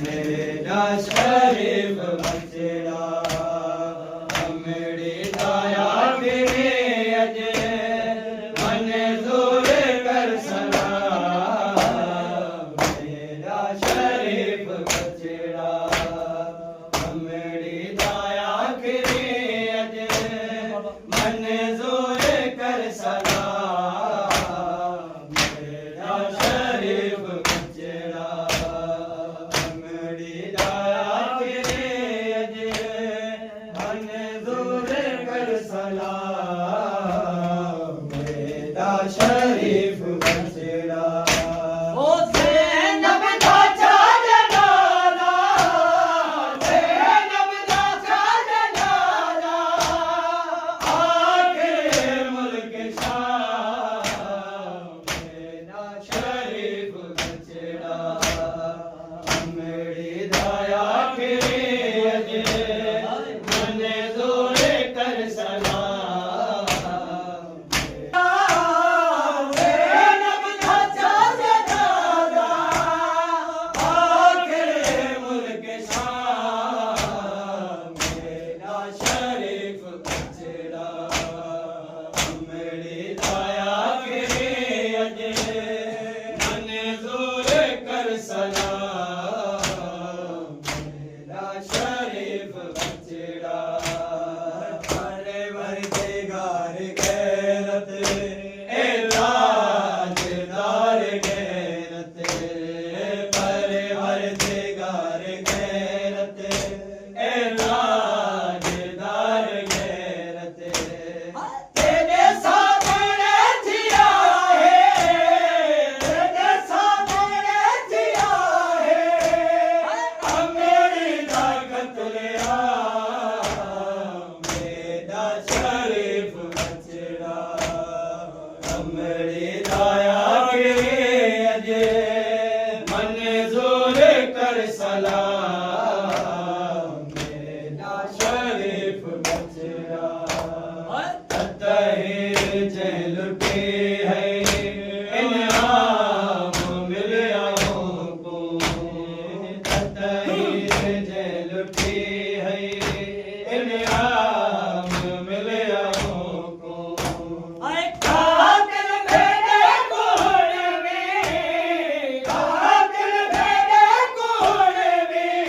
मेरा शरीफ बचड़ा मेरी दाया फिरे अजे मंजूर कर सलाम मेरा शरीफ बचड़ा मेरी दाया फिरे अजे मंजूर कर सलाम मेरा शरीफ शरीफ बचड़ा ओ ज़ैनब दा चादरारा ज़ैनब दा चादरारा आखिर मुल्क शाम मेरा शरीफ बचड़ा मेरी दाया के अजे मंजूर कर सलाम शरीफ बचड़ा अरे वर्दे गार गैरत एलाजदार गैरत परे वर्दे गार गैरत एलाजदार गैरत तेरे सामने जिया है तेरे सामने जिया है मेरी ताकत ले आ मेरा शरीफ बचड़ा मेरी दाया के अजे मंजूर कर सलाम मेरा शरीफ बचड़ा ततहिर जेल पे है इनाम मिलिया को ततहिर जेल पे है इनाम मिलिया को कातिल मेरे कोहड़ में कातिल मेरे कोहड़ में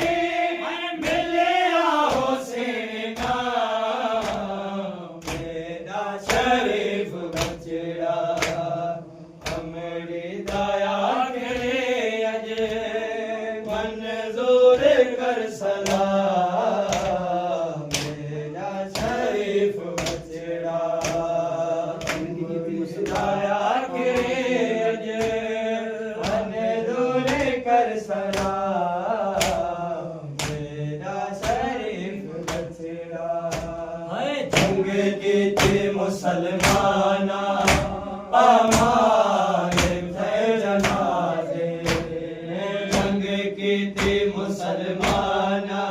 मिलिया हुसैन का मेरा शरीफ बचड़ा मेरी दाया के अजे मंजूर कर सलाम मेरा शरीफ बचड़ा दाया के अजे मंजूर कर सलाम मेरा शरीफ बचड़ा जंग की थी मुसलमाना हमारे थे जनाजे जंग की थी मुसलमाना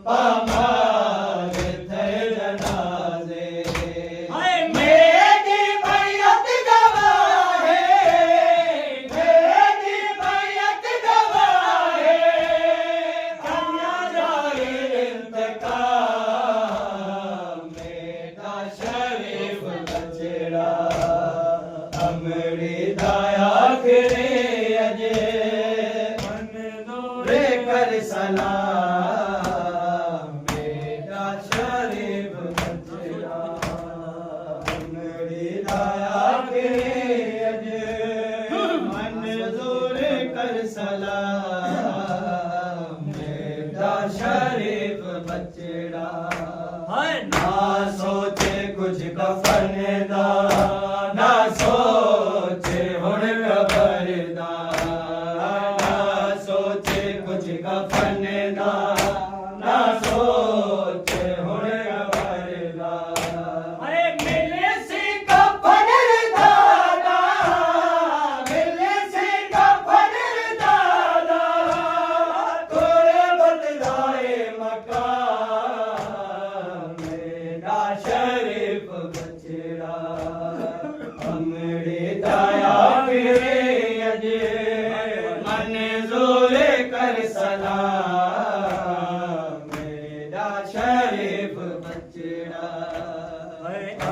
हमारे थे जनाजे मेरी मैयत गवाह है मेरी मैयत गवाह है कन्या जाए इंतकाम मेरा शरीफ बचड़ा मेरी दाया फिरे अजे मंजूर कर सलाम मेरा शरीफ बचड़ा मेरी दाया फिरे अजे मंजूर कर सलाम मेरा शरीफ बचड़ा ना सोचे कुछ कफन दा ना सोचे हुण कबर दा ना सोचे कुछ कफन दा ना सोचे हुण कबर दा मिले सी कफन दादा मिले सी कफन दादा तोरे बदलाए मकान मेरा शरीफ बचड़ा मेरी दाया फिरे अजे मंजूर सलाम मेरा शरीफ बचड़ा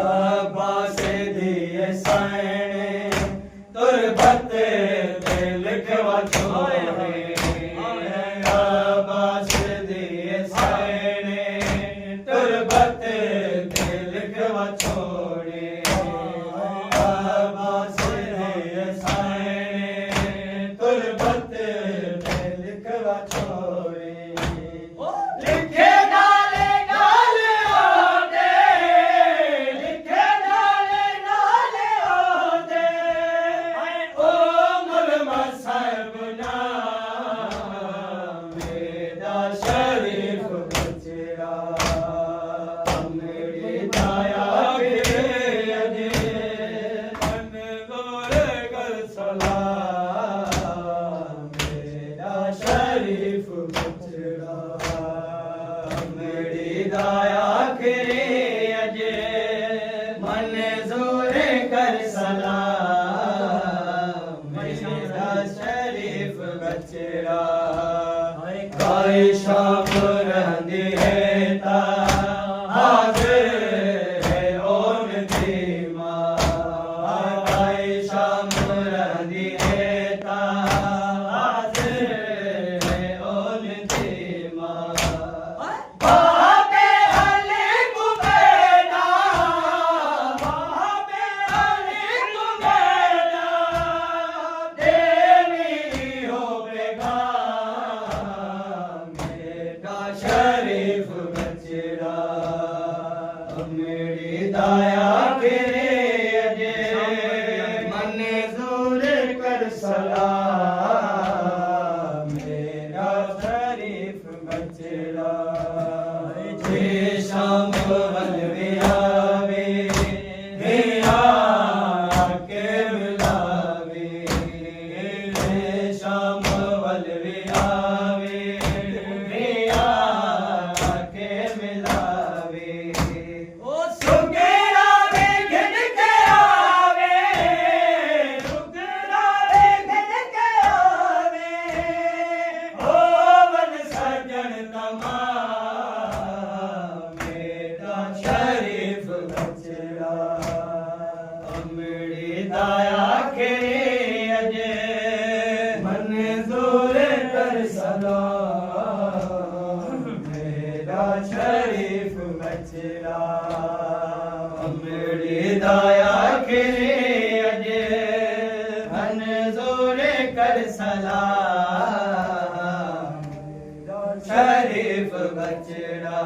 अब्बास दिए साइने तुरबत ते लिखवा छोड़े अब्बास दिए साइने तुरबत ते लिखवा छोड़े अब्बास दिए साइने तुरबत ते लिखवा छोड़े लिखे नाले नाले आदे लिखे नाले नाले आदे ओ मलमा साहब ना मेरा शरीफ बचड़ा मेरी दाया के अजे मन गोर कर सलाम मेरा शरीफ बचड़ा मेरी दाया के अजे मन जोर कर सलाम मेरा शरीफ बचड़ा काई शाम रहंदी है ता हाजिर है ओन दी मां काई शाम रहंदी है ता हाजिर है ओन दी मां बाबे अली कुबैना बाबे अली कुबैना देवी हो बेगाम मेरा शरीफ बचड़ा मेरी दाया के अजे मन जोर कर सलाम मेरा शरीफ बचड़ा जे शाम वल आवे हिया के मिलावे जे शाम वल आवे हिया के मिलावे ओ सुगेरा वे घिन के आवे सुगेरा वे घिन के आवे ओ वन सजन तमाम मेरा शरीफ बचड़ा मेरी दाया के अजे मन जोर कर सलाम मेरा शरीफ बचड़ा मेरी दाया के अजे मन जोर कर सलाम मेरा शरीफ बचड़ा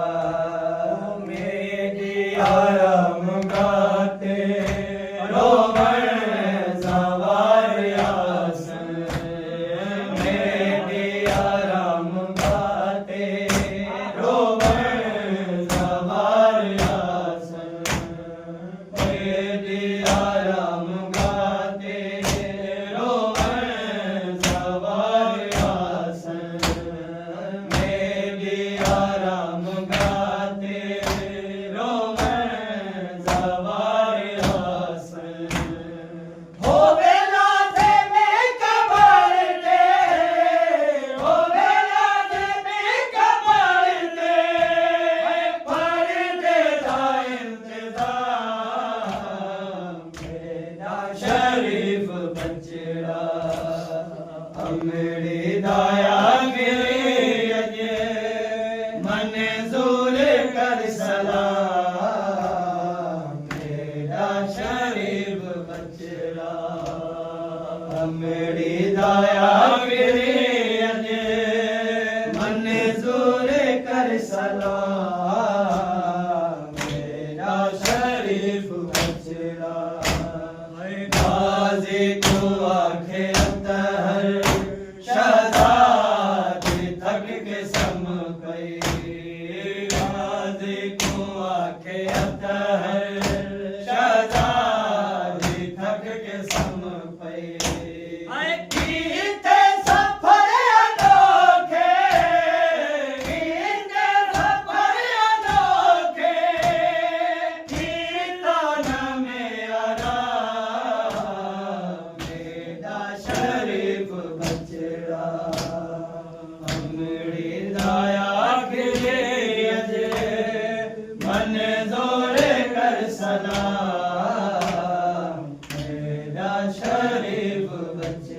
मेरी आराम गाते रोमन सवार आसन मेरी आराम गाते रोमन सवार आसन मेरी आराम गाते रोमन सवार आसन मेरी आराम गाते रोमन सवार आसन हो बेला से मैं कबरते हो बेला से मैं कबरते पर्दे दा इंतजाम मेरा शरीफ बचड़ा मेरी दाया के अजे मन जोर कर सलाम मेरा शरीफ बचड़ा मेरी दाया के अजे मन जोर कर सलाम मेरा शरीफ बचड़ा गाजी को आखे अतहर शहजादी थक के सम गई गाजी को आखे अतहर शहजादी थक के सम गई कीते सफर अनोखे कीते सफर अनोखे कीता न मेरा मेरा शरीफ बचड़ा सलाम मेरा शरीफ बच्चे